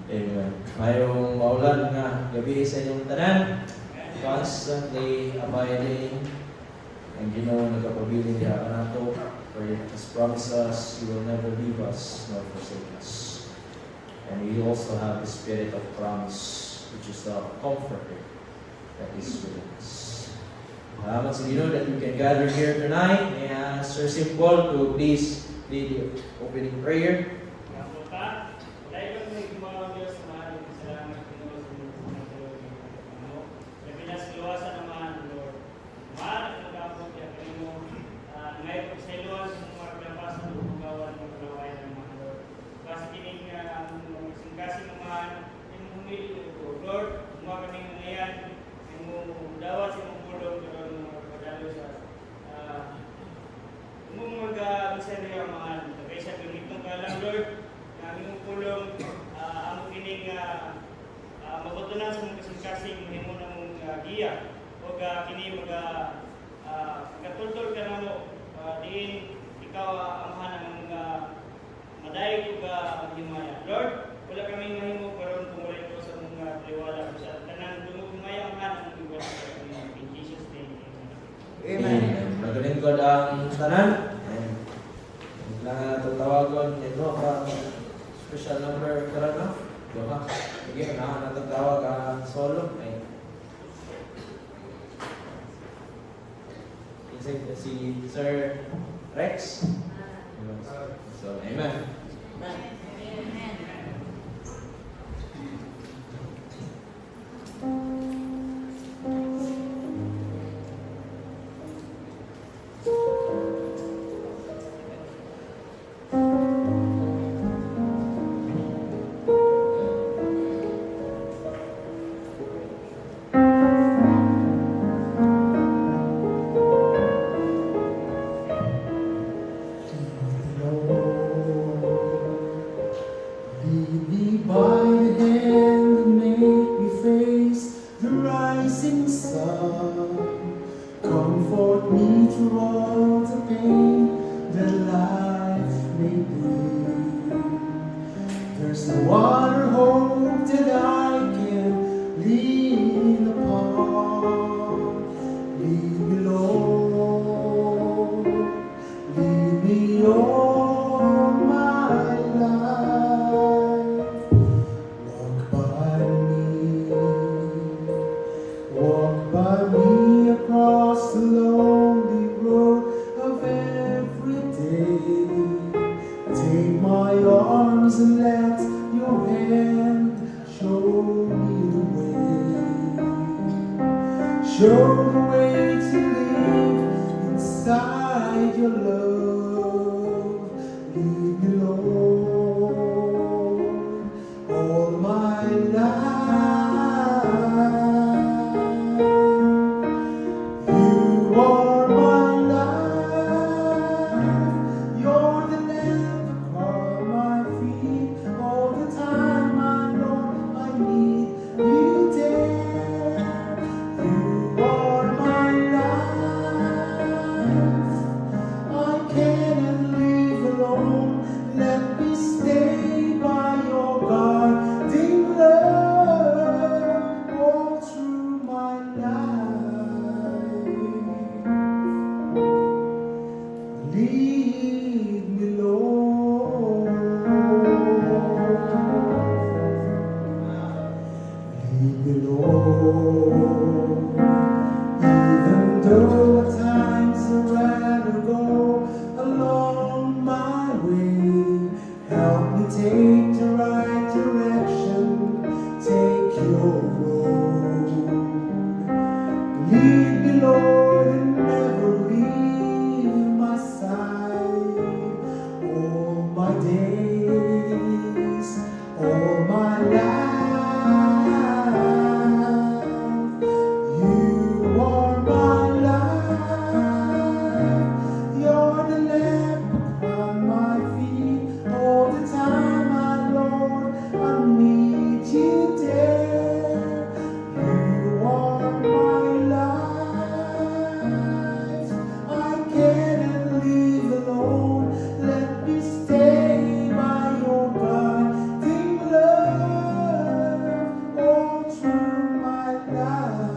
Amen. Mayroong maulan nga gabi sa inyong tanan, constantly abiding, and Ginoo nagapabilin diha kanato, for He has promised us He will never leave us nor forsake us. And we also have the spirit of promise, which is the comforter that is within us. Salamat sa Ginoo that we can gather here tonight. May I ask Sir Simple to please lead the opening prayer. Lord, mabutunan sa mga kasing-kasing mahimo na mong giya o kini magkatultol ka na mo diin ikaw amahan ng mga madayag o himaya. Lord, wala kami mahimo karon kung wala ito sa mga liwala sa tanan dumugmaya amahan ng mga in Jesus name. Amen. Magaling ko ang tanan. Na tatawagon ito pa special number karon no? Diba? Sige, natatawag ang solo. Ay. Si Sir Rex. So, amen. Lead me by the hand and make me face the rising sun. Comfort me through all the pain that life may bring. There's no other hope that I can lean upon. Lead me, Lord, lead me all my life. Walk by me across the lonely road of every day. Take my arms and let your hand show me the way. Show the way to live inside your love. Lead me, Lord, all my life. You are my life. You're the lamp upon my feet. All the time I know I need you there. You are my life. I cannot live alone. Let me stay by your guiding love all through my life. Lead me, Lord. Lead me, Lord. Even though at times I'd rather go along my way, help me take the right direction, take your road. Lead me, Lord, and never leave my side. All my days, all my life. You are my life. You're the lamp upon my feet. All the time, my Lord, I need you there. You are my life. I cannot live alone. Let me stay by your guiding love all through my life.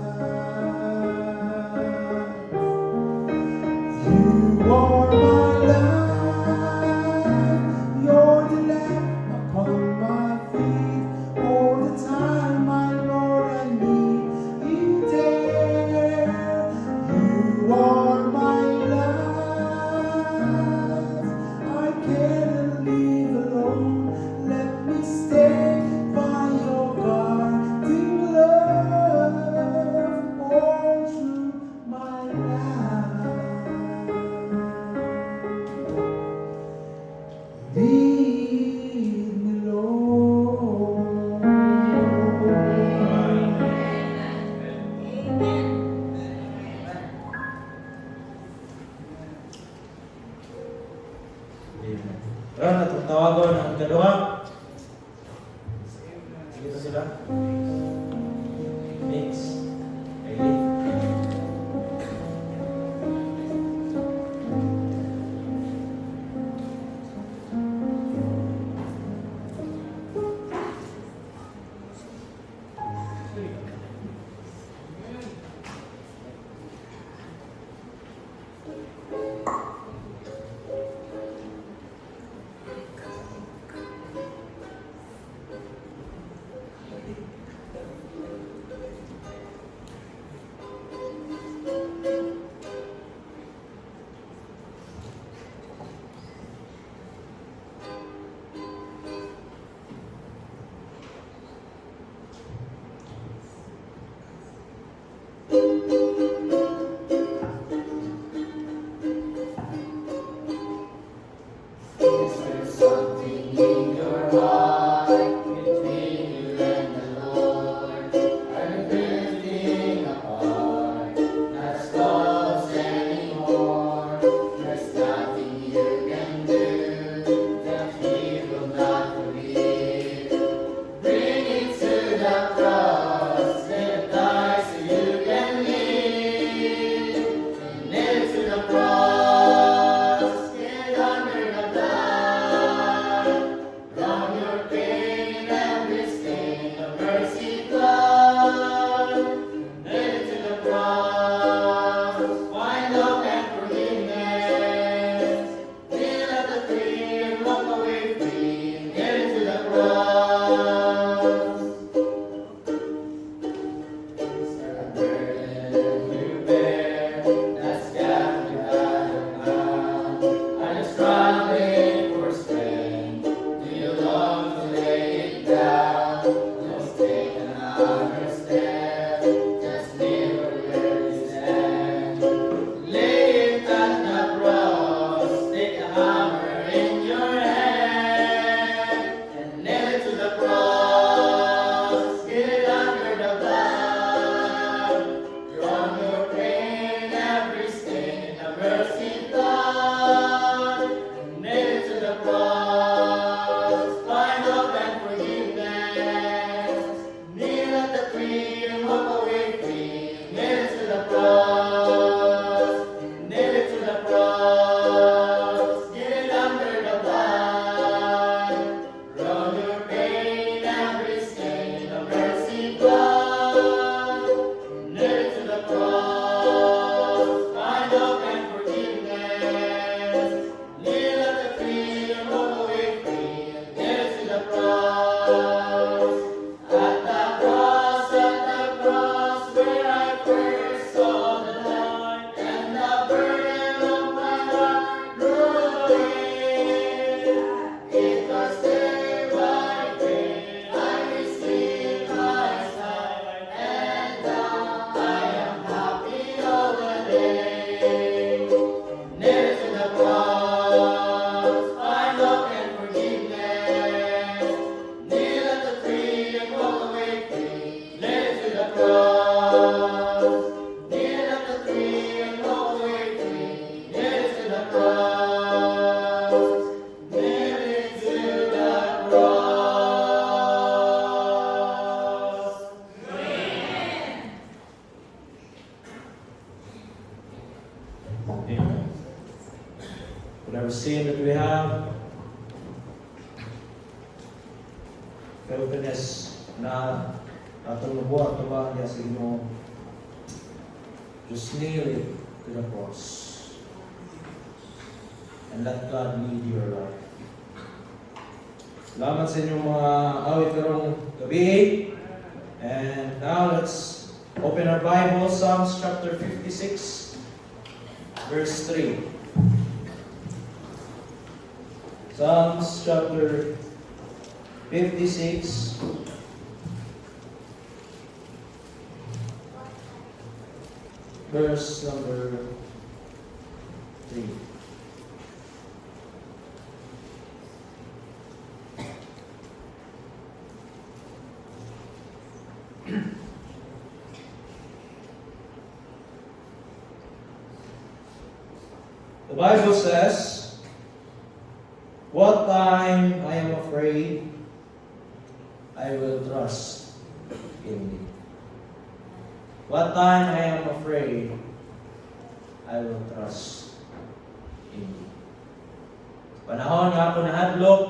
You are my life. You're the lamp upon my feet. All the time, my Lord, I need you there. You are my life. I cannot live alone. Let me stay by your guiding love all through my life. Lead me, Lord. Amen. Tara, natatawagon ang ikaduha. Sige na sila. whatever sin that we have, filthiness na atong nabuhat na ba niya sa Ginoo, just nail it to the cross and let God lead your life. Salamat sa inyong mga awit karong gabi. And now let's open our Bible, Psalms chapter 56, verse 3. Psalms chapter 56, verse number 3. The Bible says, "What time I am afraid, I will trust in Thee." What time I am afraid, I will trust in Thee. Panahon nga ako nahadlok,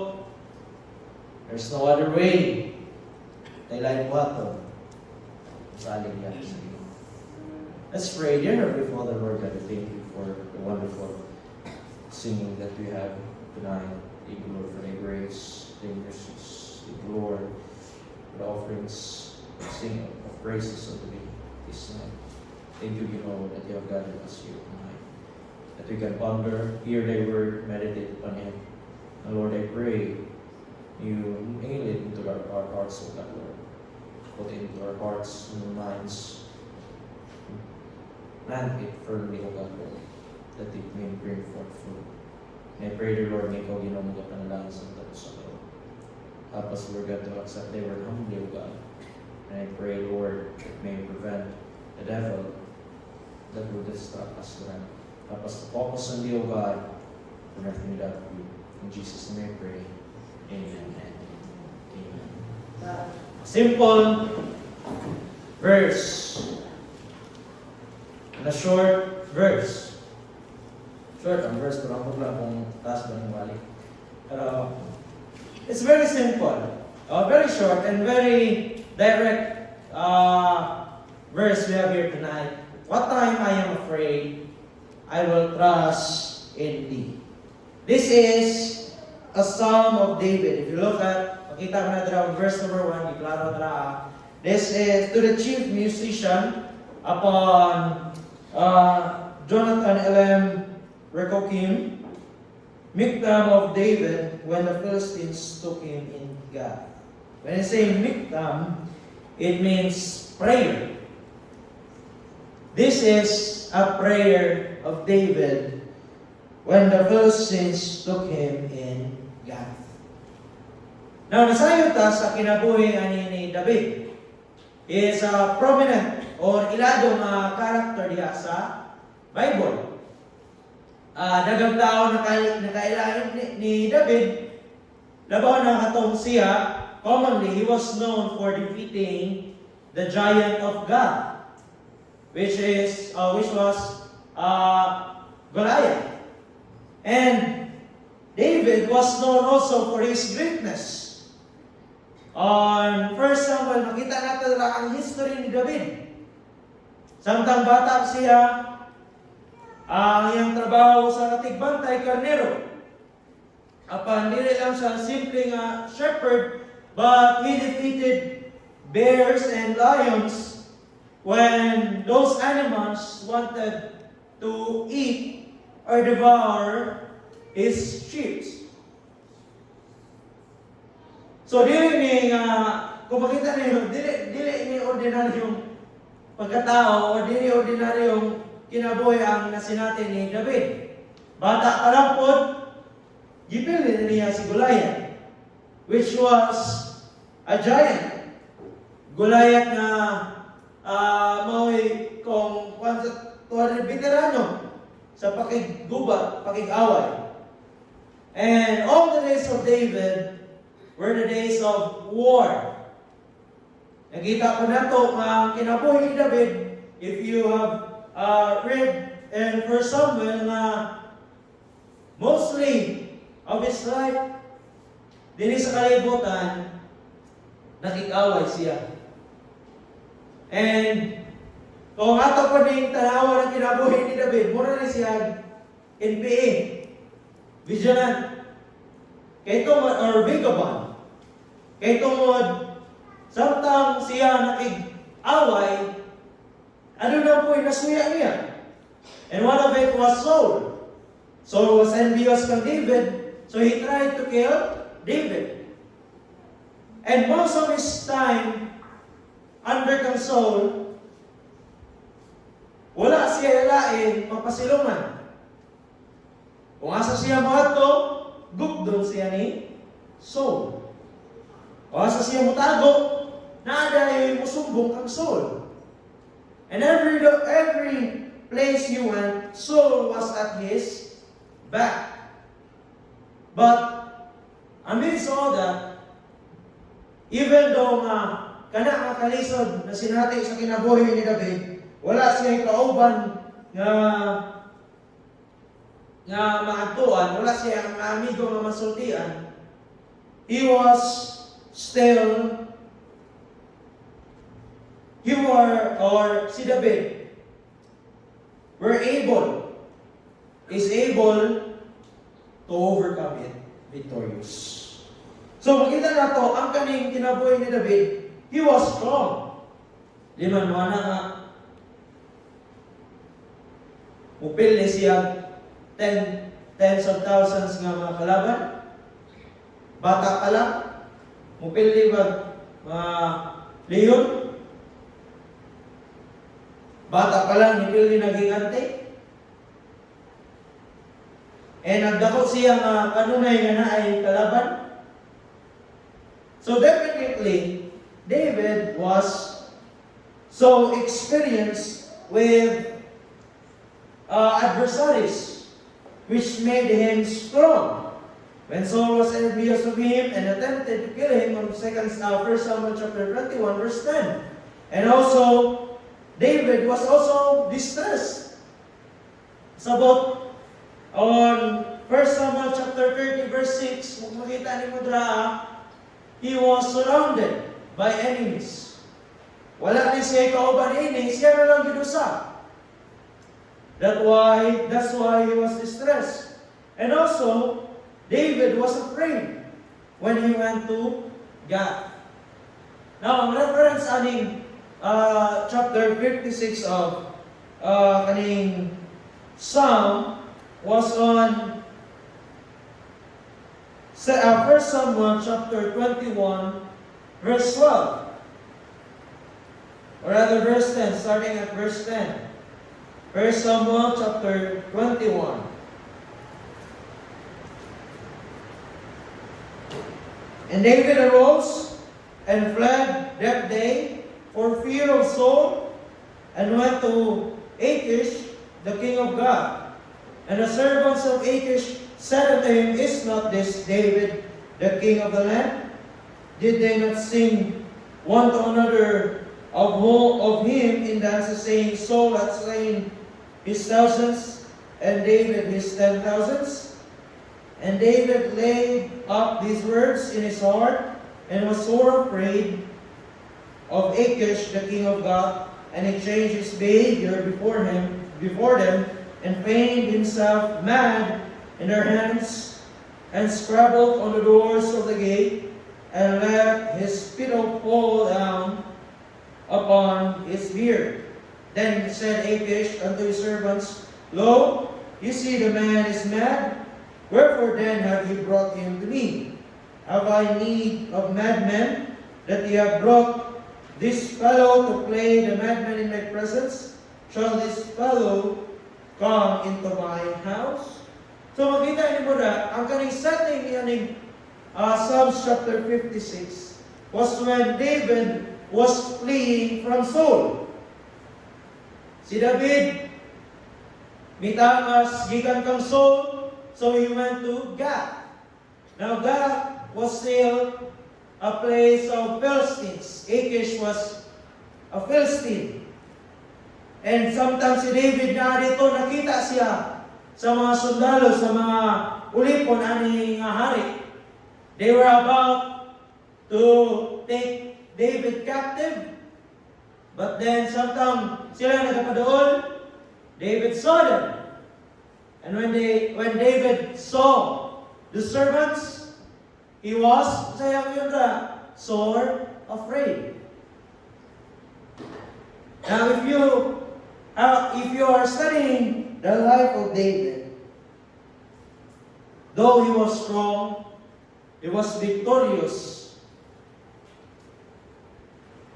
there's no other way. Taylay buhaton. Salig yan sa iyo. Let's pray. Dear Heavenly Father, Lord God, I thank you for the wonderful singing that we have tonight. Thank you, Lord, for thy grace, thy mercies. Thank you, Lord, for the offerings, sing of praises unto thee this night. Thank you, Lord, that you have gathered us here tonight. That we can ponder, hear thy word, meditate upon it. And Lord, I pray you nail it into our hearts, O God, Lord. Put it into our hearts and minds. Plant it firmly, O God, Lord, that it may bring forth fruit. And I pray, dear Lord, may ikaw ginong panalangin sa tayo sa Lord. Help us, Lord God, to accept thy word humbly, O God. And I pray, Lord, it may prevent the devil that will distract us, Lord. Help us to focus on thee, O God, and everything that we. In Jesus' name I pray. Amen. Amen. Simple verse. And a short verse. Short ang verse, pero ako lang kung taas ba ng wali. Pero, it's very simple. Very short and very direct verse we have here tonight. What time I am afraid, I will trust in Thee. This is a Psalm of David. If you look at, makita mo na dito, verse number 1, iklaro na. This is to the chief musician upon Jonathan L.M. Rekokim, Miktam of David, when the Philistines took him in Gath. When I say Miktam, it means prayer. This is a prayer of David when the Philistines took him in Gath. Now, nasayo ta sa kinabuhi ni David. He is a prominent or iladong character diha sa Bible. Dagang tao nakailain ni David, labaw na katong siya, commonly he was known for defeating the giant of God, which was Goliath. And David was known also for his greatness. On 1 Samuel, makita natin ang history ni David. Samtang bata siya, ang iyang trabaho sa tigbantay karnero. Apan dili lang siya simpleng shepherd, but he defeated bears and lions when those animals wanted to eat or devour his sheep. So dili ni kung makita niyo, dili ni ordinaryong pagkatao o dili ordinaryong kinabuhi ang nasinati ni David. Bata pa lang po, gipili niya si Goliath, which was a giant. Goliath na mao'y kung 200 veterano sa pakigubat, pakig-away. And all the days of David were the days of war. Nakita ko na ito, ang kinabuhi ni David, if you have read in 1 Samuel na mostly of his life, dinhi sa kalibutan, nakikaway siya. And kung ato pa ning tanawa ng kinabuhi ni David, mura na siya NPA, vigilant, kay tungod, or vagabond, kay tungod, samtang siya nakig-away, ano na po'y nasuya niya. And one of it was Saul. Saul was envious kang David, so he tried to kill David. And most of his time under kang Saul, wala siya ilain magpasilungan. Kung asa siya maadto, gugdon siya ni Saul. Kung asa siya mutago, naadayoy musumbong kang Saul. And every place he went, Saul was at his back. But amidst all that, even though kana nga kalisod na sinati sa kinabuhi ni David, wala siya kauban nga maadtuan, wala siya amigo nga masultian, he was still, si David is able to overcome it victorious. So makita na to, ang kaning kinabuhi ni David, he was strong. Di man mo na nga, upil siya tens of thousands nga mga kalaban. Bata pa lang, upil ba leon? Bata pa lang, hindi nagigante. Nagdako siya nga kanunay nga naay kalaban. So definitely, David was so experienced with adversaries, which made him strong. When Saul was envious of him and attempted to kill him on 1 Samuel chapter 21, verse 10. And also, David was also distressed. It's about on 1 Samuel chapter 30, verse 6, kung makita ni Mudra, he was surrounded by enemies. Wala ni siya kauban ini, siya na lang gidusa. That's why he was distressed. And also, David was afraid when he went to Gath. Now, ang reference aning chapter 56 of kaning Psalm was on 1 Samuel chapter 21, verse 12. Or rather, verse 10, starting at verse 10. 1 Samuel chapter 21. And David arose and fled that day for fear of Saul, and went to Achish, the king of Gath. And the servants of Achish said unto him, Is not this David, the king of the land? Did they not sing one to another of him in dances, saying, Saul hath slain his thousands, and David his 10,000s? And David laid up these words in his heart, and was sore afraid of Achish, the king of Gath, and he changed his behavior before them, and feigned himself mad in their hands, and scrabbled on the doors of the gate, and let his spittle fall down upon his beard. Then said Achish unto his servants, Lo, you see the man is mad. Wherefore then have you brought him to me? Have I need of madmen, that ye have brought this fellow to play the madman in my presence? Shall this fellow come into my house? So makita niyo mo na, ang kaning setting ni Psalms chapter 56 was when David was fleeing from Saul. Si David, mitakas, gikan kang Saul, so he went to Gath. Now Gath was still a place of Philistines. Achish was a Philistine. And sometimes si David na dito, nakita siya sa mga sundalo, sa mga ulipon ani nga hari. They were about to take David captive. But then sometimes sila nagpadool, David saw them. And when David saw the servants, he was sore afraid. Now if you are studying the life of David, though he was strong, he was victorious,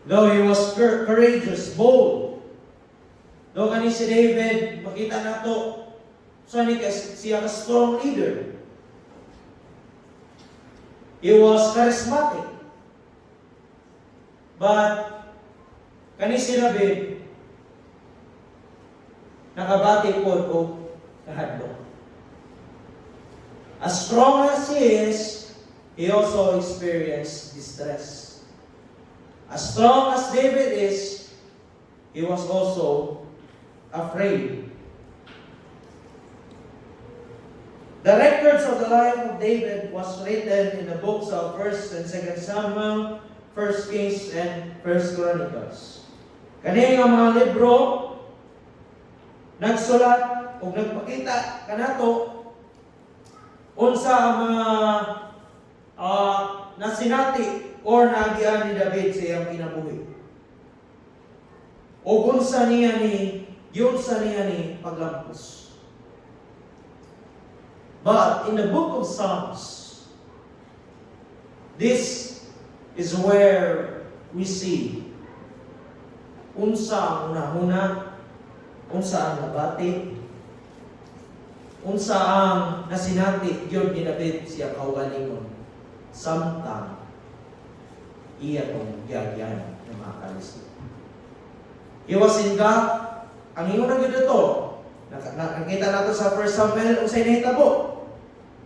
though he was courageous, bold, though kani si David, makita nato, so siya ka strong leader. He was charismatic. But kani si David, nakabati po ko kahadlok. As strong as he is, he also experienced distress. As strong as David is, he was also afraid. The records of the life of David was written in the books of 1st and 2nd Samuel, 1st Kings, and 1st Chronicles. Kani nga mga libro nagsulat o nagpakita kanato unsa ang mga nasinati or nagian ni David sa iyang kinabuhi. O unsa niya ni paglampos. But in the book of Psalms, this is where we see unsa ang unahuna, unsa ang nabati, unsa ang nasinati gyud ni David siya kaugalingon samtang iya tong giyagyan ng mga kalisod. He was in God. Ang ingon na gyud ito, nakita nato sa 1 Samuel unsay nahitabo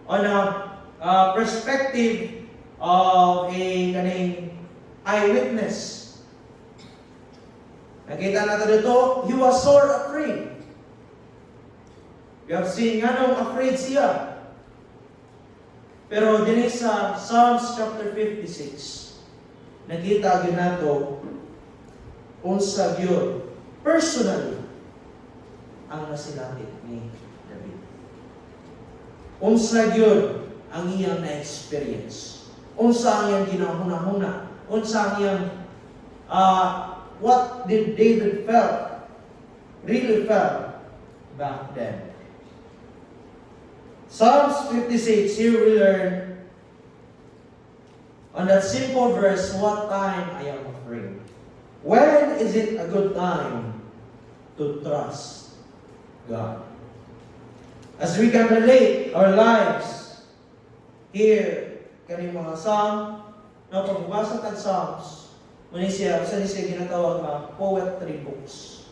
on a perspective of a kaning eyewitness. Nakita nato dito, he was sore afraid. We have seen nganong afraid siya. Pero din sa Psalms chapter 56, nakita gyud nato unsa gyud personally ang nasinati ni David. Unsa gyud ang iyang na-experience. Unsa ang iyang ginahuna-huna. Unsa ang iyang what did David really felt back then. Psalms 56, here we learn on that simple verse, what time I am afraid. When is it a good time to trust God? As we can relate our lives here, kani mga Psalm, na pagbasa tag Psalms, muna siya ginatawag na poetry books.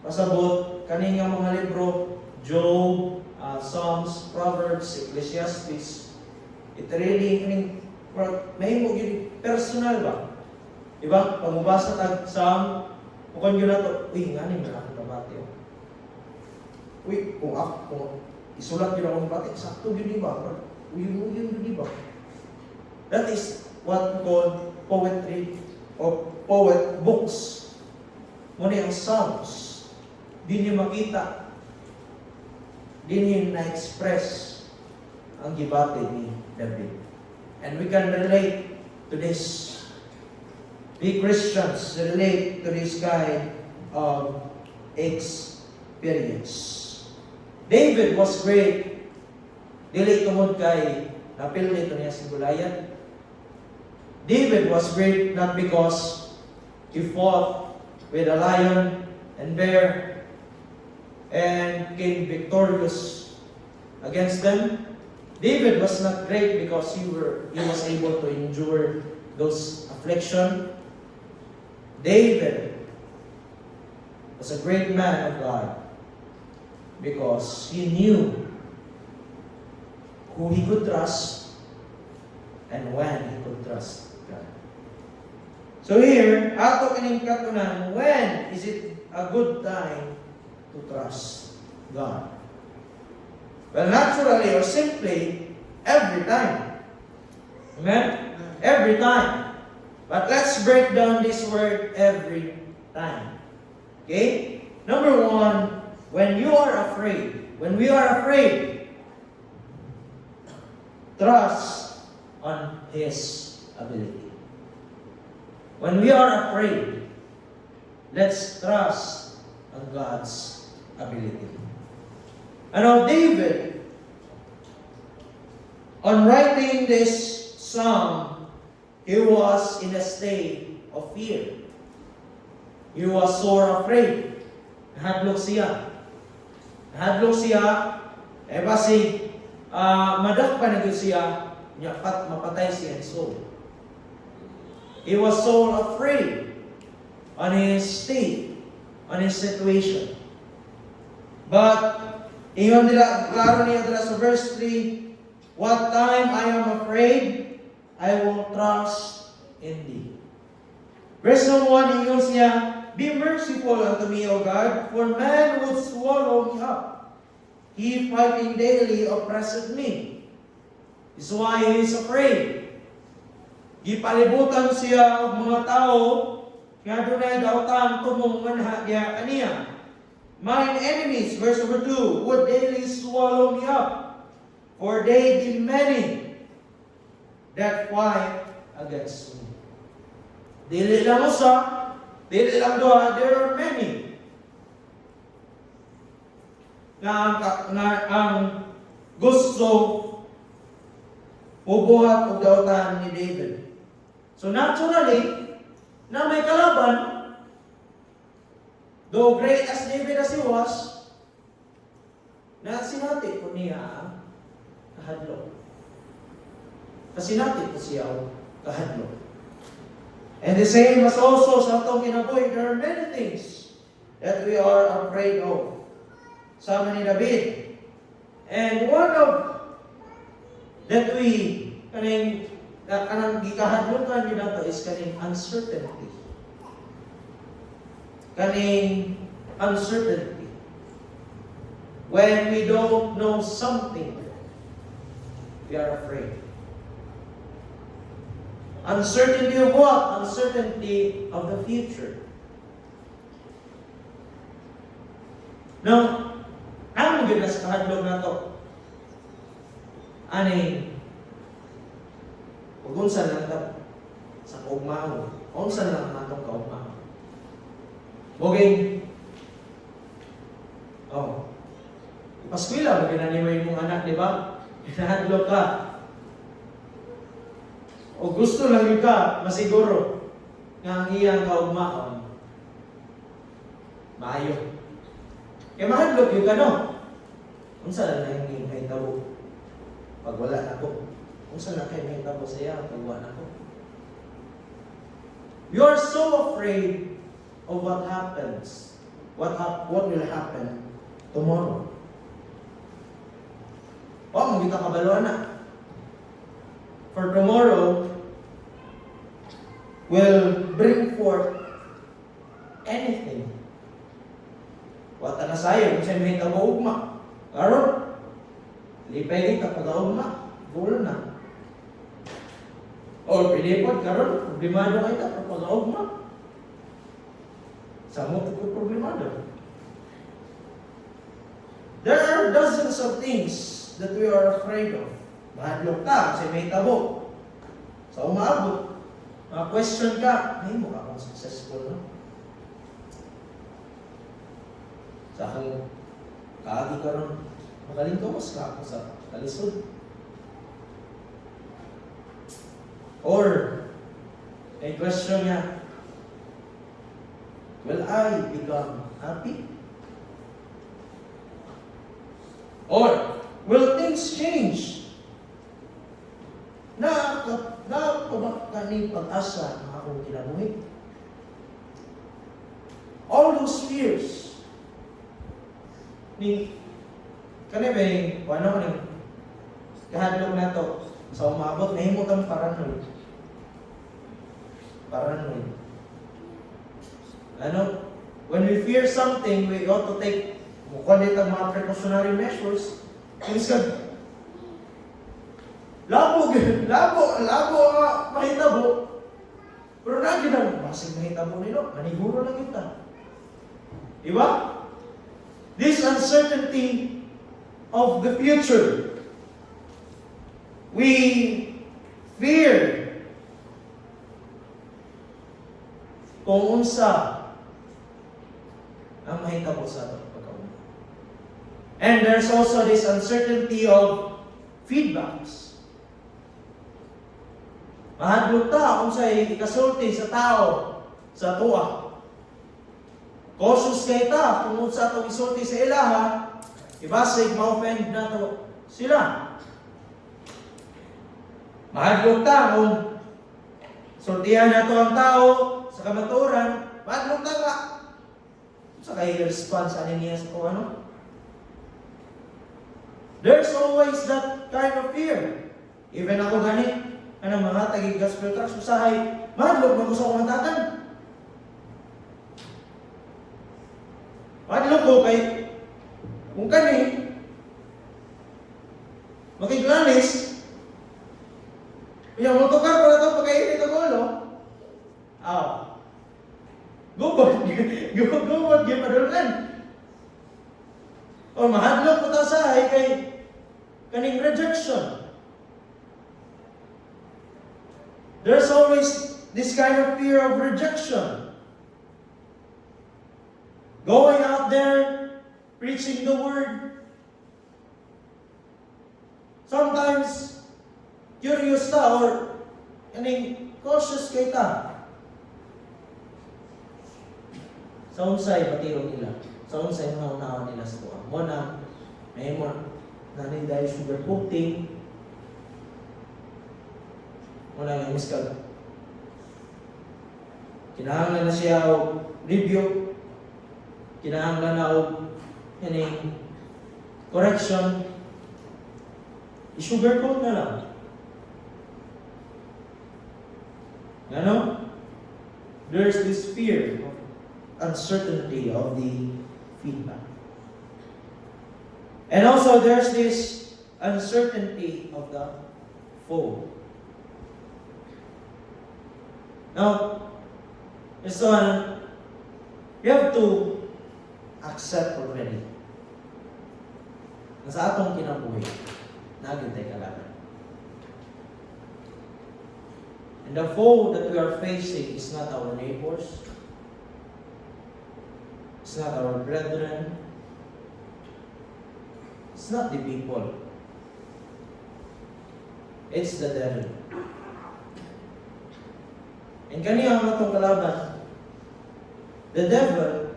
Pasabot, kani nga mga libro, Job, Psalms, Proverbs, Ecclesiastes. It really, mahimo yun, personal ba? Diba? Pagmabasa tag Psalm, kung yun na to, uy, nga ni malaki na bati. Uy, kung isulat yun akong bati, sakto yun diba? Uy, yun diba? That is what we call poetry or poet books. Muna yung Psalms. Di niyo makita, di niyo na-express ang gibati ni David. And we can relate to this. We Christians relate to this kind of experience. David was great. Dili tungod kay napil nito niya si Goliath. David was great not because he fought with a lion and bear and came victorious against them. David was not great because he was able to endure those affliction. David was a great man of God because he knew who he could trust and when he could trust God. So here, ato kining katunan, when is it a good time to trust God? Well, naturally or simply, every time. Amen? Every time. But let's break down this word every time. Okay? Number one, when you are afraid, when we are afraid, trust on His ability. When we are afraid, let's trust on God's ability. Now, David, on writing this psalm, he was in a state of fear. He was sore afraid. Nahadlok siya. Basi, madakpan na gyud siya, mapatay siya ni Saul. He was so afraid on his state, on his situation. But, ingon nila, klaro niya dira sa verse 3, what time I am afraid, I will trust in Thee. Verse 1, ingon siya, be merciful unto me, O God, for man would swallow me up. He fighting daily oppresseth me. This is why he is afraid. Gipalibutan siya og mga tao, nga dunay dautan tumong manha diha kaniya. Mine enemies, verse number 2, would daily swallow me up, for they be many that fight against me. Dili lang usa, dili lang duha, there are many. Ang gusto ubuhat o dautan ni David. So naturally, na may kalaban, though great as David as he was, na sinati ko niya kahadlok. Kasinati ko siya kahadlok. And the same as also sa atong kinabuhi, there are many things that we are afraid of. Sama ni David. And one of that we kanang gikahadlokan yun nato is kaning uncertainty. Kaning uncertainty. When we don't know something, we are afraid. Uncertainty of what? Uncertainty of the future. Now, ano yun na sa kahadlok na to? Ani, kung unsan lang ito sa kaugmaon, unsan lang natong kaugmaon. Boging, ipaskwila, maginani mo yung anak, di ba? Hinahadlok ka. O gusto lang yun ka, masiguro, nga ang iyang kaugmaon, maayo. Kaya mahadlok yun ka, no? Unsa lang na yung may tabo? Pag wala na ko. Unsa lang kayo may tabo sa iya, pag wala na ko. You are so afraid of what happens. What will happen tomorrow. Mong kita kabaluan na. For tomorrow will bring forth anything. Wata na sayo, kung siya may tabo-ugma. Karon, lipay kita pag-ugma, bulo na. O pinipod, karon, problemado kayo ta pag-ugma. Sa mo ko problemado. There are dozens of things that we are afraid of. Mahadlok ka, kasi may tabo. Sa umaabot, question ka, may mo ka akong successful, no? Sa akong kaagi ka ron, magaling ka mas ka ako sa kalisod. Or, may question niya, will I become happy? Or, will things change? Na ba kaning pag-asa ng akong kinabuhi? All those fears, ni kani may ano ni kahadlok na to sa umabot nahimo kang paranoid. Ano, when we fear something, we ought to take mga precautionary measures. Yung isag, labo mahitabo. Pero lagi na, basig mahitabo nilo, maniguro lang kita. Diba? This uncertainty of the future, we fear kung unsa ang mahitabo sa ato pagkauna. And there's also this uncertainty of feedbacks. Mahadlok ta kung sa'y ikasulti sa tao sa tuwa. Cautious kay ta kung unsa atong isulti sa ilaha, ibasig ma-offend na to sila. Mahadlok ta kung sultihan na to ang tao sa kamaturan, mahadlok ta ka. Sa kay response ani niya sa kung ano? There's always that kind of fear. Even ako gani, anong mga tagi-gospel tracks, usahay, madlog man ko sa kumantatan. Madlog ko kay, kung kani, makiglanis, yung motokar para ito pagkainit ang ulo, gubot, gipadulkan. O mahadlog po ta sahay kay kaning rejection. There's always this kind of fear of rejection. Going out there, preaching the word. Sometimes, curious ta or cautious kay ta. Sa unsay patiyong nila. Sa unsay mga unawan nila sa tuwa. Muna, may mo nanin dahil sugar coating. Muna nga miskag. Kinahanglan na siya o review. Kinahanglan na o correction. I-sugar coat na lang. Ano? There's this fear of uncertainty of the feedback. And also there's this uncertainty of the foe. Now, this one, you have to accept already na sa atong kinabuhi, nagintay kalaban. And the foe that we are facing is not our neighbors, it's not our brethren, it's not the people, it's the devil. And kaniya ang atong kalaban, the devil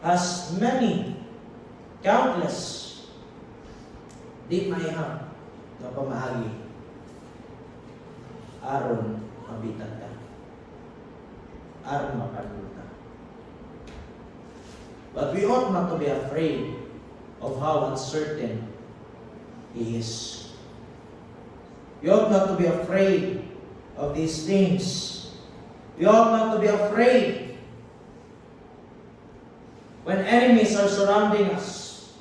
has many, countless, di mayahang na pamahagi aron mabitan ka, aron mapaluta. But we ought not to be afraid of how uncertain he is. We ought not to be afraid of these things. We ought not to be afraid when enemies are surrounding us.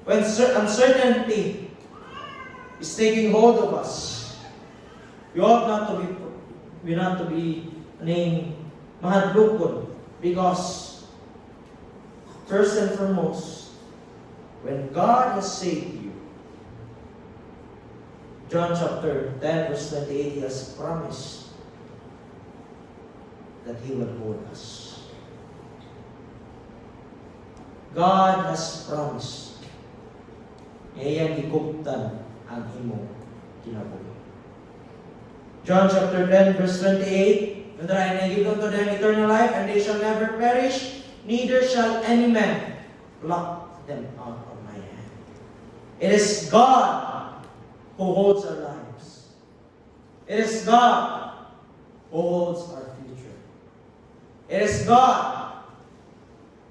When uncertainty is taking hold of us. We ought not to be named mahadlukon, because first and foremost, when God has saved you, John chapter 10 verse 28, He has promised that He will hold us. God has promised. Iyang ikuptan ang imong kinabuhi. John chapter 10 verse 28, and I give unto them eternal life, and they shall never perish, neither shall any man pluck them out of my hand. It is God who holds our lives. It is God who holds our future. It is God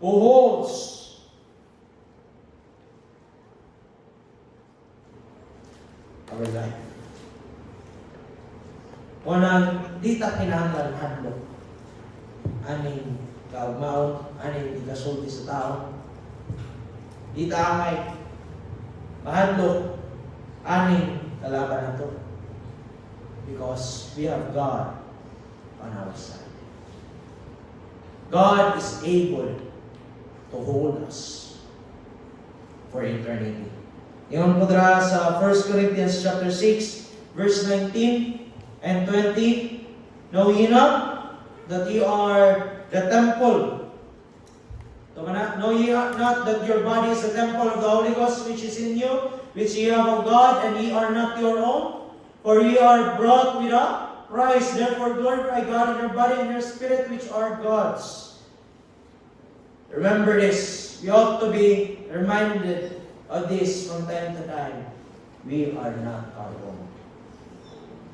who holds our life. Unang di ta kinahanglan hadlok aning kaugmaon, ani ikasulti sa tao. Di taangay, mahadlok, ani kalaban nato. Because we have God on our side. God is able to hold us for eternity. Ingon po dira sa 1 Corinthians chapter 6, verse 19 and 20. Know ye not that ye are the temple? Know ye not that your body is the temple of the Holy Ghost which is in you, which ye have of God, and ye are not your own? For ye are brought with a price. Therefore glorify God in your body and your spirit, which are God's. Remember this. We ought to be reminded of this from time to time. We are not our own.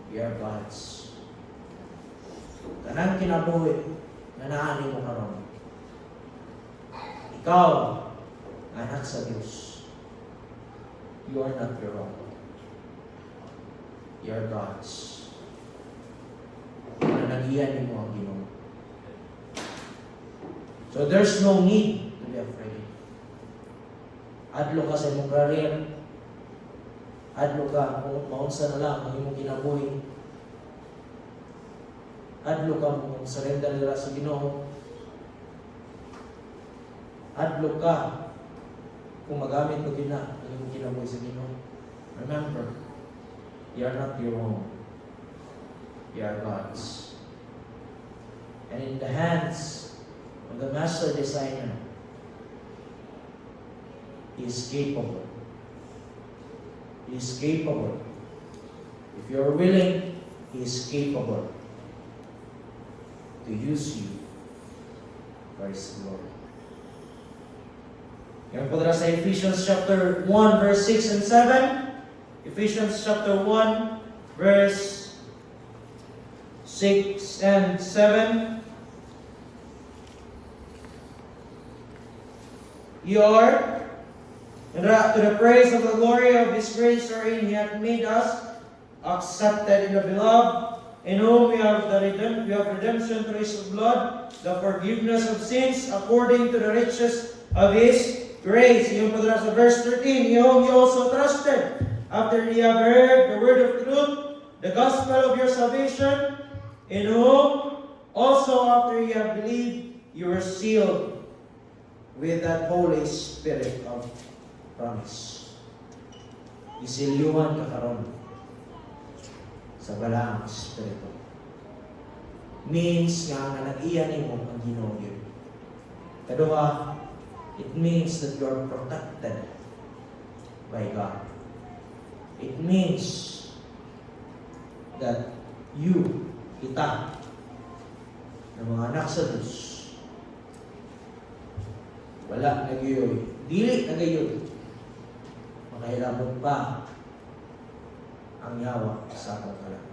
We are God's. Kanang kinabuhi na naani mo karon. Ikaw, anak sa Diyos. You are not your own. You are God's. Nananagiyan mo ang Ginoo. So there's no need to be afraid. Adlo ka sa imong career. Adlo ka kung maunsa na lang ang imong kinabuhi. Adlo ka kung surrender nila sa Ginoo. Adlo ka kung magamit mo gina ang imong kinabuhi sa Ginoo. Remember, you are not your own. You are God's. And in the hands of the master designer, He is capable. He is capable. If you are willing, He is capable to use you for His glory. Yan po dara sa Ephesians chapter 1, verse 6 and 7. Ephesians chapter 1, verse 6 and 7. You are to the praise of the glory of His grace, wherein He hath made us accepted in the beloved, in whom we have redemption through His blood, the forgiveness of sins, according to the riches of His grace. Yung pa sa verse 13, in whom you also trusted, after ye have heard the word of truth, the gospel of your salvation, in whom also after ye have believed, you were sealed with that Holy Spirit of promise. Isilyuhan ka karon sa balaang Espiritu. Means nga nag-iyan mo ang Ginoo yun. Kaduha, it means that you are protected by God. It means that you, kita, ng mga anak sa Diyos, wala nagyoy, dili nagyoy, makahilabot pa ang yawa sa atong kalan.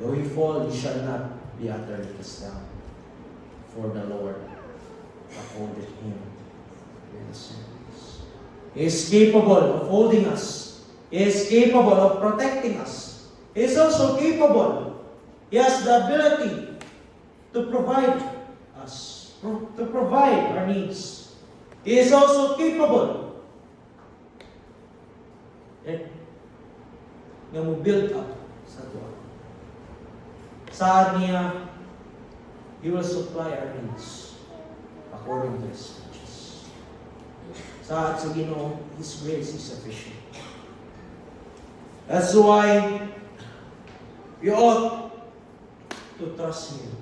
Though we fall, we shall not be utterly cast down, for the Lord upholdeth him with his hands. He is capable of holding us. He is capable of protecting us. He is also capable. He has the ability to provide us, to provide our needs. He is also capable nga mo build up sa tuwa. Saan niya, He will supply our needs according to His riches. Sa Ginoo, His grace is sufficient. That's why we ought to trust Him.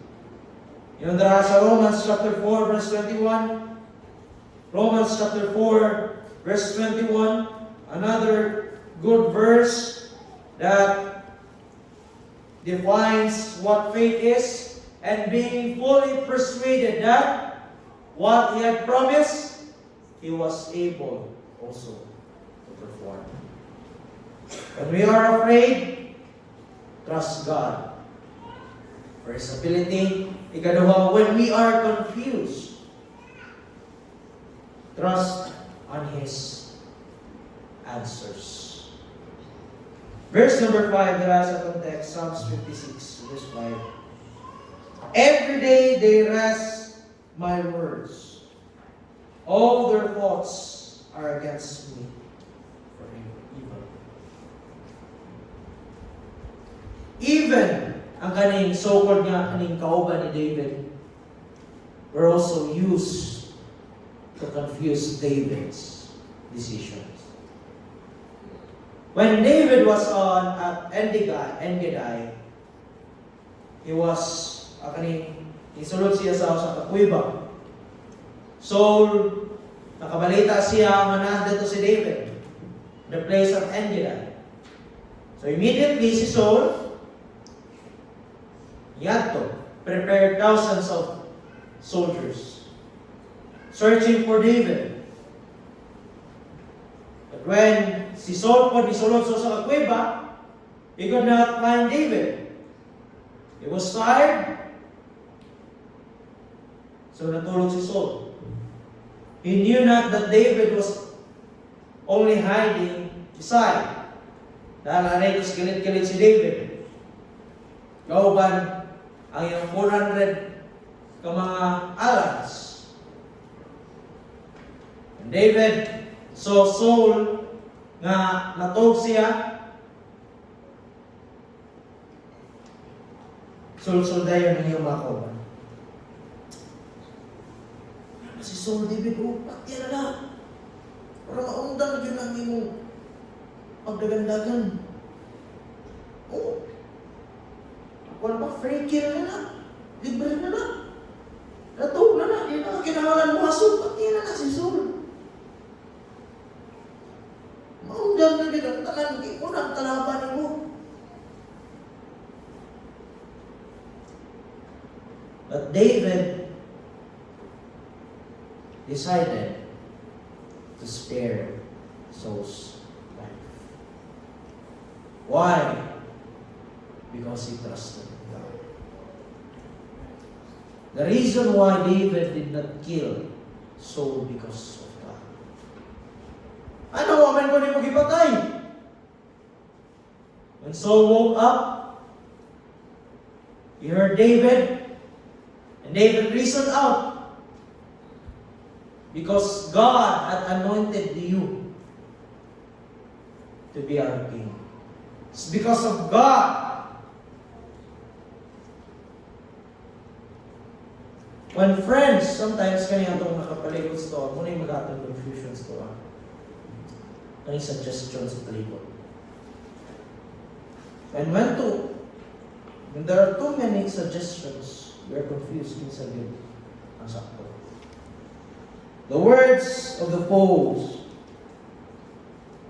Yung dara sa Romans chapter 4, verse 21. Romans chapter 4, verse 21. Another good verse that defines what faith is, and being fully persuaded that what He had promised, He was able also to perform. When we are afraid, trust God for His ability. Ikaduha, when we are confused, trust on His answers. Verse number 5, the last context, Psalms 56, verse 5. Every day they wrest my words. All their thoughts are against me for evil. Even ang kaning so-called nga kaning kauban ni David were also used to confuse David's decisions. When David was on at Engedi, he was isulod siya sa kakuiba. So, nakabalita siya nga nandito si David, the place of Engedi. So immediately si Saul, yadto, prepared thousands of soldiers, searching for David. But when si Saul po nisulod sa kakuiba, he could not find David. He was tired, so natulog si Saul. He knew not that David was only hiding beside. Dahil naray ko kilit-kilit si David. Kauban ang iyong 400 ka mga alas. And David saw Saul nga natog siya. Sul-suldayon ng iyong mga kauban. Si Saul, David, pati na na. Para maundang yun ang iyong pagdagandagan. Wala pa, freaky na na. Libre na na. Natog na na. Di na kinahalan mo aso. Pati na na si Saul. Maundang na din ang tanan. Di mo na ang kalaban mo. But David decided to spare Saul's life. Why? Because he trusted God. The reason why David did not kill Saul because of God. Ano, waman ko ni mo gipatay? When Saul woke up, he heard David, and David reasoned out. Because God had anointed you to be our king. It's because of God. When friends, sometimes kaniya itong nakapaligod sa to, muna yung mag-atong confusions to. Kanyang suggestions sa paligod. And when there are too many suggestions, we are confused kung sabihin ang sakto. The words of the foes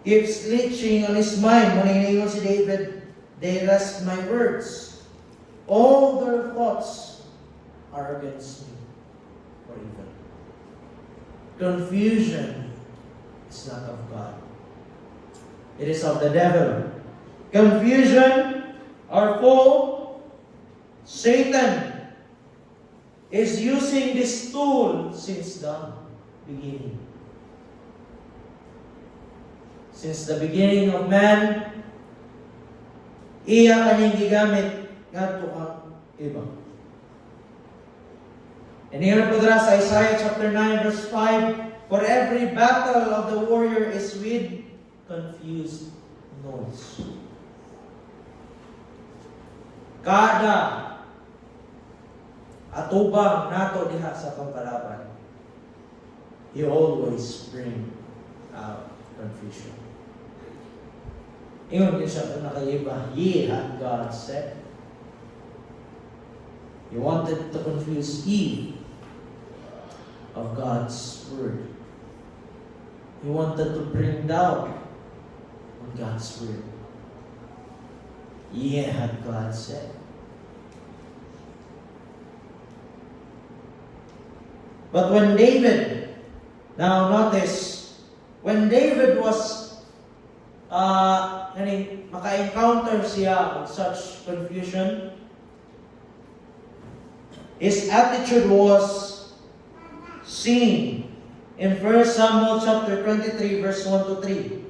keeps leeching on his mind. Maniniwan si David, they wrest my words. All their thoughts are against me for evil. Confusion is not of God. It is of the devil. Confusion, our foe, Satan, is using this tool since the beginning. Since the beginning of man, iya kaning gigamit ngadto ang iba. And here po sa Isaiah chapter 9 verse 5, for every battle of the warrior is with confused noise. Kada atubang nato diha sa pangkalaban, he always bring out confusion. Ingon din siya kung nakaiba, ye had God said. He wanted to confuse Eve of God's word. He wanted to bring doubt on God's word. Ye had God said. But when David, now notice, when David was maka-encounter siya of such confusion, his attitude was seen in 1 Samuel chapter 23 verse 1 to 3.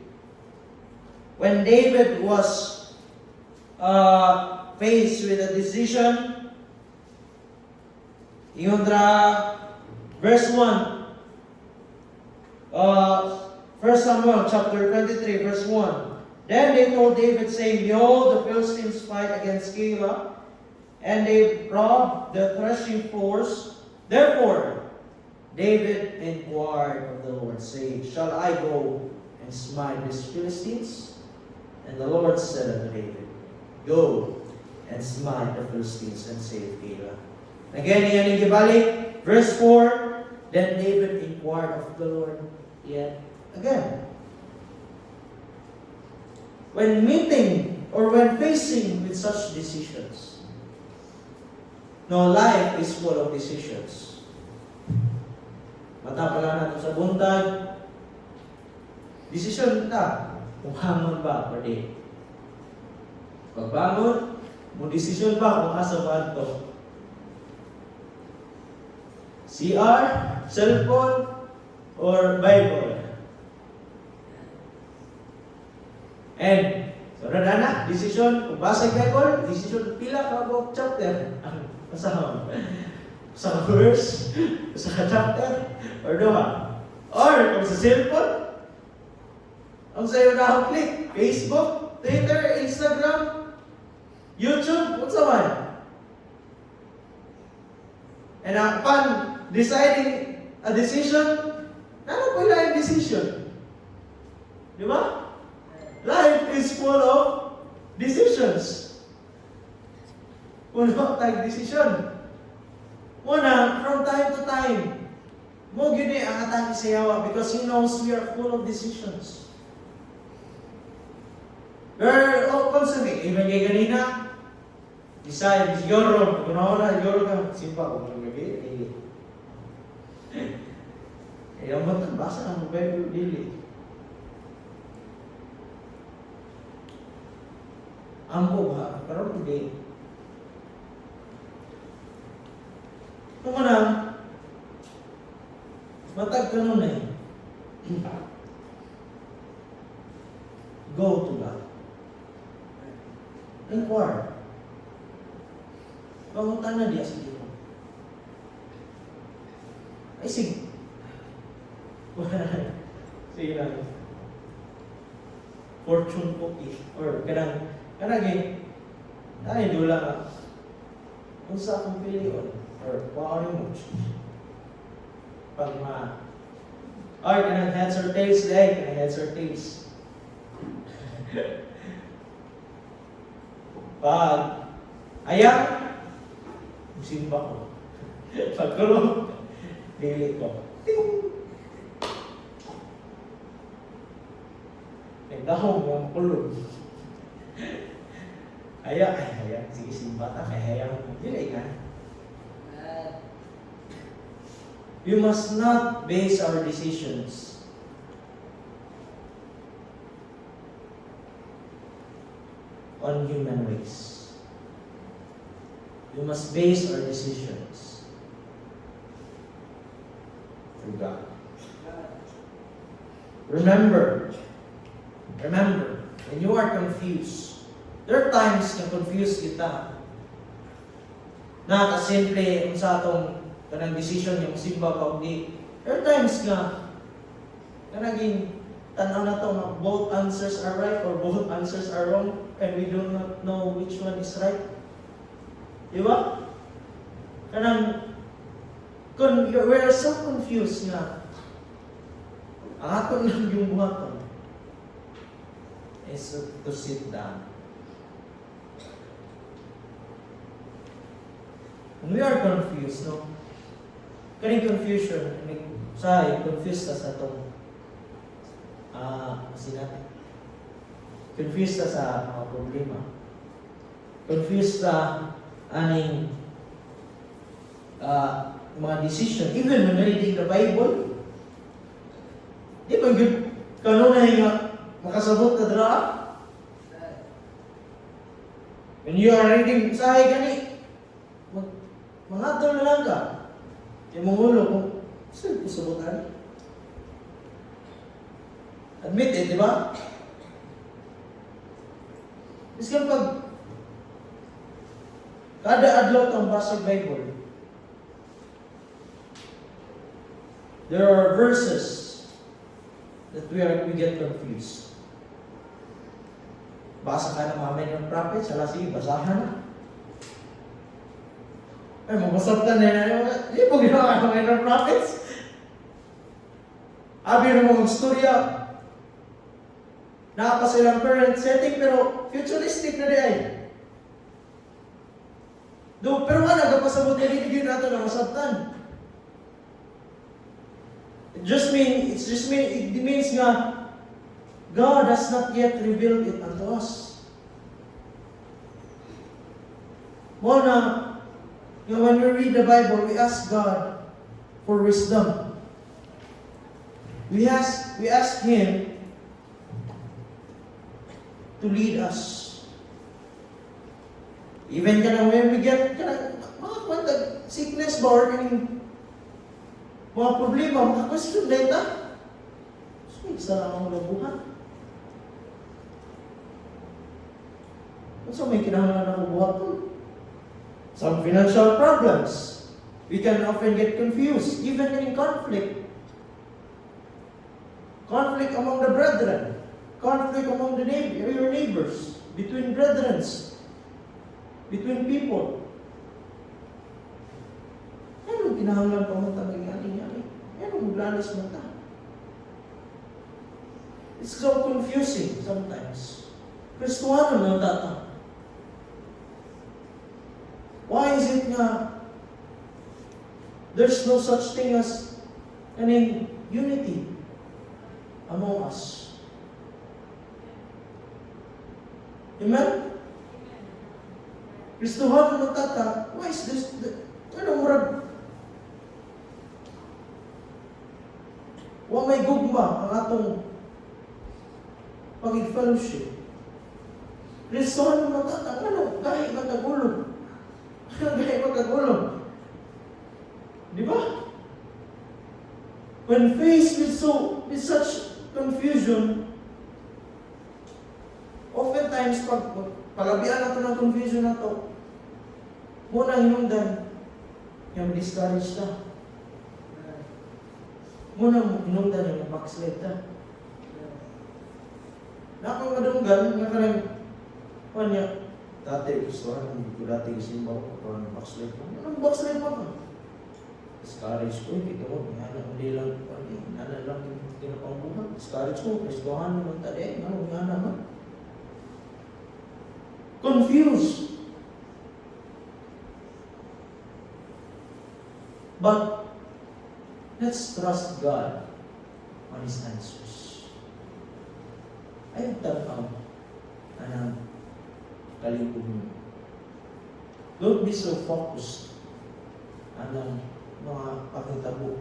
When David was faced with a decision, Ingon ra verse 1. 1 Samuel chapter 23 verse 1. Then they told David, saying, Behold, the Philistines fight against Keilah, and they robbed the threshing floors. Therefore, David inquired of the Lord, saying, Shall I go and smite these Philistines? And the Lord said unto David, Go and smite the Philistines and save Keilah. Again, iyan yung gibalik. Verse 4, Then David inquired of the Lord yet again. When meeting or when facing with such decisions, no, life is full of decisions. Mata pala natin sa buntag, decision ta, kung hamon ba o di. Pagbangon, mo decision ba kung asa ba ito. CR, cellphone, or Bible. And, so na decision, kung basa Bible, decision pila ka o chapter. Kasama. Sa verse, sa chapter, or duha. Or, kung sa cellphone, ang sa'yo na click, Facebook, Twitter, Instagram, YouTube, kung sa man. And upon deciding a decision, ano po yung decision? Di ba? Life is full of decisions. Puno tayong decision. Una, from time to time, mo gini ang atang isayawa because He knows we are full of decisions. We're all constantly, even kay ganina, decide, yoro, kung na yoro ka, simpa ko ng gabi, ang matang basa ang Bible, dili. Ampo ba? Pero hindi. Kung na, matag ka nun eh. Go to God. Inquire. Pangutan na diya sa dito. Ay, sige. Sige lang. Fortune cookie. Or kanang dula ka. Kung sa akong piliyon. Or paano mo. Pag or kanang heads or tails day. Kanang heads or tails. Pag ayak, simba ko. Pag kulong, dili ko. Ting! Nagdahong yung kulong. Ayak, sige simba ta, kaya hayang mo. Dili ka. You must not base our decisions on human ways. You must base our decisions through God. Remember, when you are confused, there are times na confused kita. Na kasimple sa atong kanang decision yung simba pa o di. There are times nga na naging tanaw na to na both answers are right or both answers are wrong and we do not know which one is right. Di ba? Kanang we are so confused nga ang aton lang yung buhaton is to sit down. When we are confused, no? Kaning confusion, confused ta sa itong natin. Confused ta sa mga problema. Confused ta aning mga decision. Even when reading the Bible, di ba yun, kanunay nga makasabot na dra? When you are reading, sahay gani, mangatol na lang ka. Yung mga ulo kung saan ko sabutan? Admit it, di ba? Miskan pag kada adlaw kang basag Bible, There are verses that we get confused. Basa ka ng mga minor prophets, ala sige, basahan na. Ay, mabasabtan na yun. Hindi po ginawa ng minor prophets. Abi na mga istorya. Napa silang current setting, pero futuristic na di ay. Pero nga, nagapasabot na rin natin na masabtan. It means nga, God has not yet revealed it unto us. Muna, when we read the Bible, we ask God for wisdom. We ask Him to lead us. Even when we get mga kwenta, sickness ba or kaning mga problema, mga question data, isa lang ang labuhan. So may kinahanglan ng buhat po. Some financial problems. We can often get confused, even in conflict. Conflict among the brethren. Conflict among your neighbors. Between brethren. Between people. Anong kinahanglan pa mo talagang yaling-yaling? Anong mulalis mo ta? It's so confusing sometimes. Kristuano na tata. Why is it nga there's no such thing as unity among us? Amen? Kristuano na tata. Why is this? Ano murag? Wa may gugma ang atong pag-fellowship. Kristuano na tata. Ano? Kahit magkagulong. Kahit magkagulong. Di ba? When faced with such confusion, oftentimes pag palabian nato ng confusion na to, muna hinungdan, yung discouraged na. Muna hinungdan yung backslide na. Nakang madunggan, nga karang, kanya, dati gustuhan, hindi ko dati gusimba ko, parang backslide mo. Anong backslide mo ka? Discouraged ko, kita mo, hindi lang yung tinapangbuhan. Discouraged ko, Kristohan naman tadi, ano nga naman? Confused. But, let's trust God on His answers. Ayaw tanaw, kalikuhin. Don't be so focused on mga pakitabo.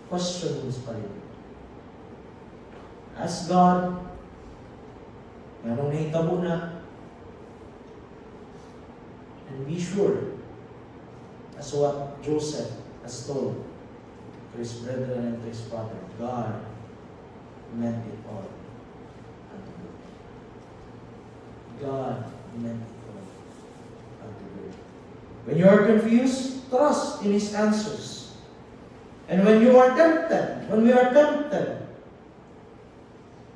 Questions pa rin. Ask God, anong nahitabo na, and be sure, as what Joseph has told to his brethren and to his father, God meant it all. God meant it all unto good. When you are confused, trust in His answers. And when we are tempted,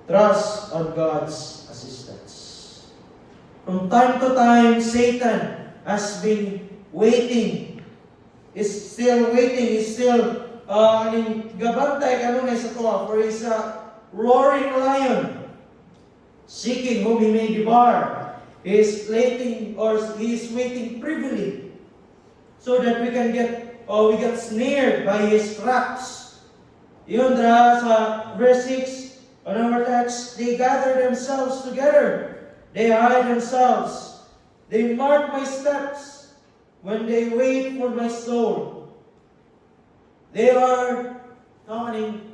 trust on God's assistance. From time to time, Satan has been waiting, is still gabantay kanunay sa tuwa, for He's a roaring lion, seeking whom He may devour. He is waiting privily, so that we get snared by his traps. Yun sa verse 6, on our text, they gather themselves together, they hide themselves, they mark my steps when they wait for my soul. They are coming,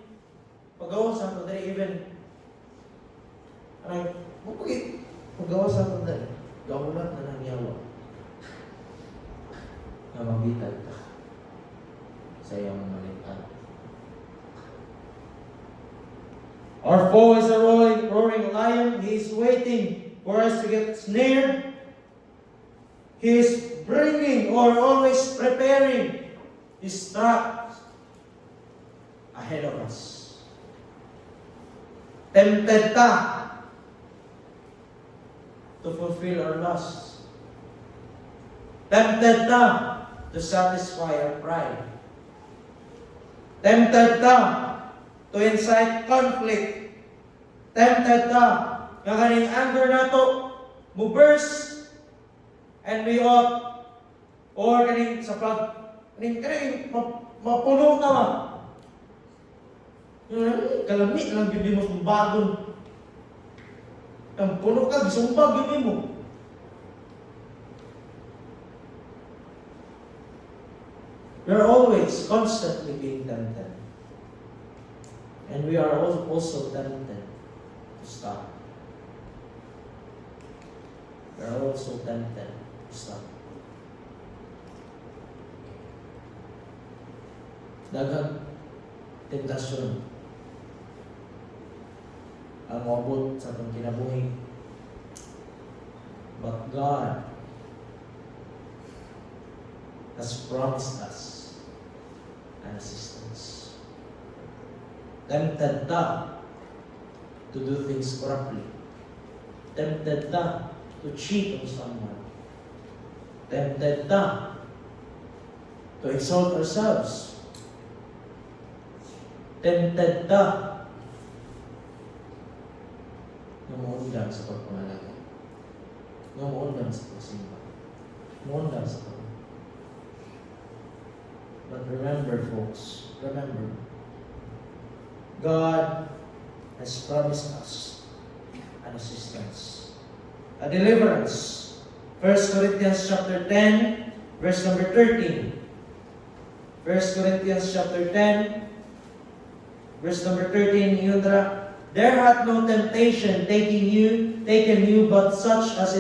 pagawa sa ito, they even pagawa sa ito dahil, gawulat na nangyawa na mabitag ka sa iyong malitan. Our foe is a roaring lion. He is waiting for us to get snared. He is bringing or always preparing his traps ahead of us. Tempted ka to fulfill our lusts. Tempted ka to satisfy our pride. Tempted ka to incite conflict. Tempted ka na kaning anger nato mo burst and we ought or kaning sa pag kaning mapuno ka ba? Kalamit lang bibi mo sumbagon. Ang puno ka, gisumbag bibi mo. We're always, constantly being tempted. And we are also tempted to stop. We are also tempted to stop. Daghang tentasyon ang moabot sa atong kinabuhi. But God has promised us an assistance. Tempted ka to do things corruptly. Tempted ka to cheat on someone. Tempted ka to exalt ourselves. Tempted ka na maundang sa pagpangalangin. Na maundang sa pagsimba. Maundang sa pagpangalangin. But remember, folks, remember, God has promised us an assistance, a deliverance. 1 Corinthians chapter 10, verse number 13. 1 Corinthians chapter 10, verse number 13, Yudra, there hath no temptation taken you, but such as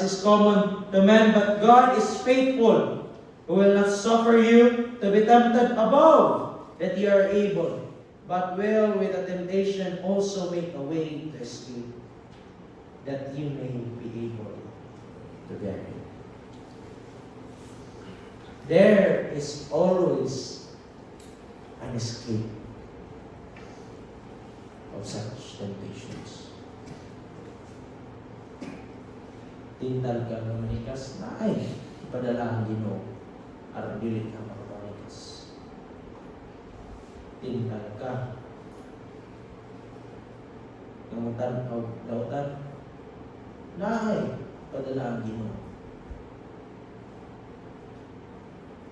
is common to man, but God is faithful, who will not suffer you to be tempted above that ye are able, but will with the temptation also make a way to escape, that you may be able to bear it. There is always an escape of such temptations. Tintal ka ng manikas na ay ipadala ang Ginoo aron dili ka makapanikas. Tintal ka ng dautan na ay ipadala ang Ginoo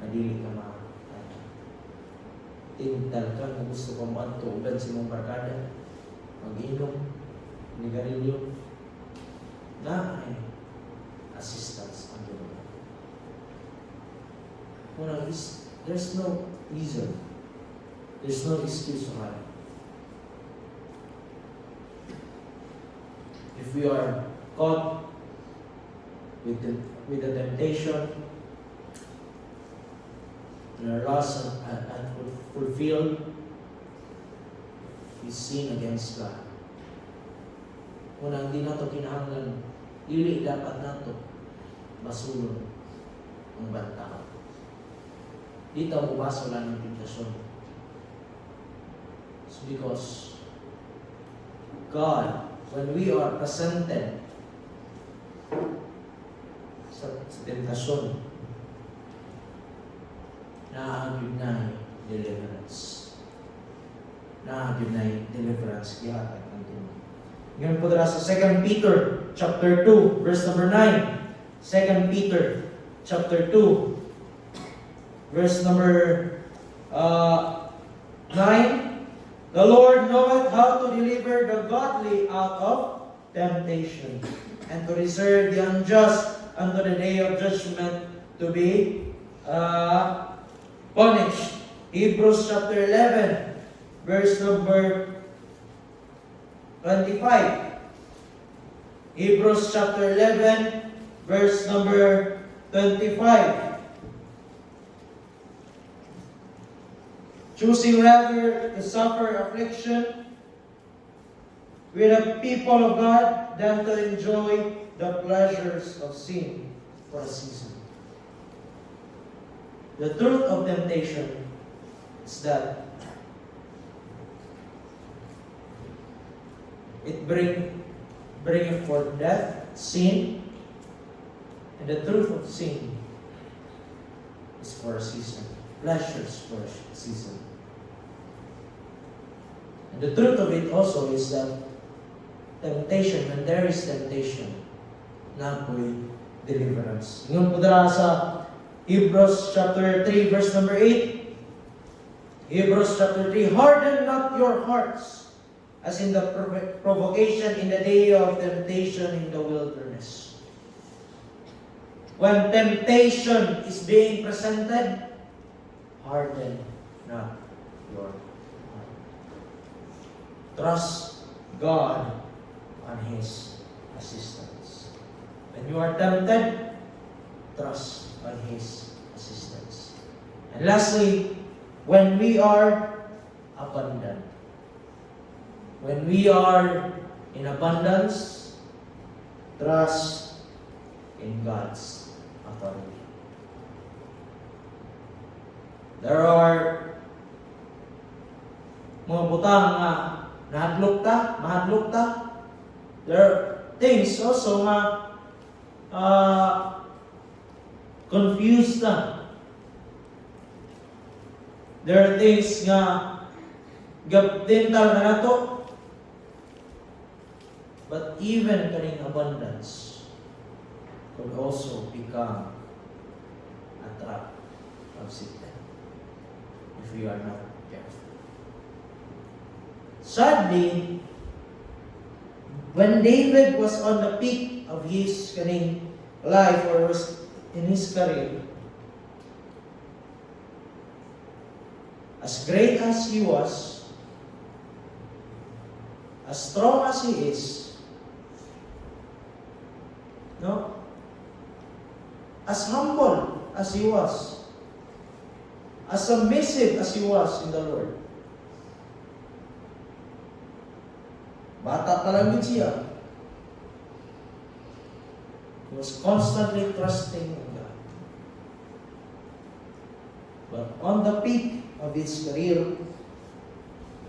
na dili ka makapanikas. Tintal ka na gusto kang matuugan sa mong barkada, mag-inom, nigarilyo, na ay assistance ang Ginoo. There's no reason. There's no excuse for it. If we are caught with the temptation and are lost and fulfilled, we sin against God. Kung hindi nato kinahanglan, dili dapat nato masulong ang bantao. Dito ang ubas wala ng tentasyon. It's because God, when we are presented sa tentasyon, naagyunay deliverance. Naagyunay deliverance. Kaya ang Ginoo. Ngayon po dara sa 2 Peter chapter 2, verse number 9. 2 Peter chapter 2, verse number 9. The Lord knoweth how to deliver the godly out of temptation, and to reserve the unjust unto the day of judgment to be punished. Hebrews chapter 11, verse number 25. Hebrews chapter 11, verse number 25. Choosing rather to suffer affliction with the people of God than to enjoy the pleasures of sin for a season. The truth of temptation is that it bringeth forth death, sin, and the truth of sin is for a season. Pleasures for a season. And the truth of it also is that temptation, when there is temptation, na po'y deliverance. Ngayon po dara sa Hebrews chapter 3 verse number 8. Hebrews chapter 3, harden not your hearts as in the provocation in the day of temptation in the wilderness. When temptation is being presented, harden not your heart. Trust God on His assistance. When you are tempted, trust on His assistance. And lastly, when we are abundant. When we are in abundance, trust in God's authority. There are mga butang nga mahadlok ta. There are things also nga confused na. There are things nga gabdental na nato. But even kaning abundance could also become a trap of Satan if we are not careful. Sadly, when David was on the peak of his kaning life or was in his career, as great as he was, as strong as he is, no? As humble as he was, as submissive as he was in the Lord, bata pa lang din siya, he was constantly trusting in God. But on the peak of his career,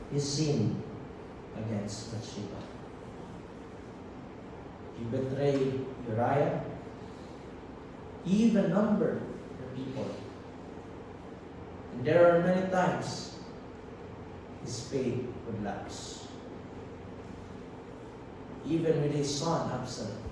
he sinned against Bathsheba. He betrayed Uriah. He even numbered the people. And there are many times his faith would lapse. Even with his son Absalom.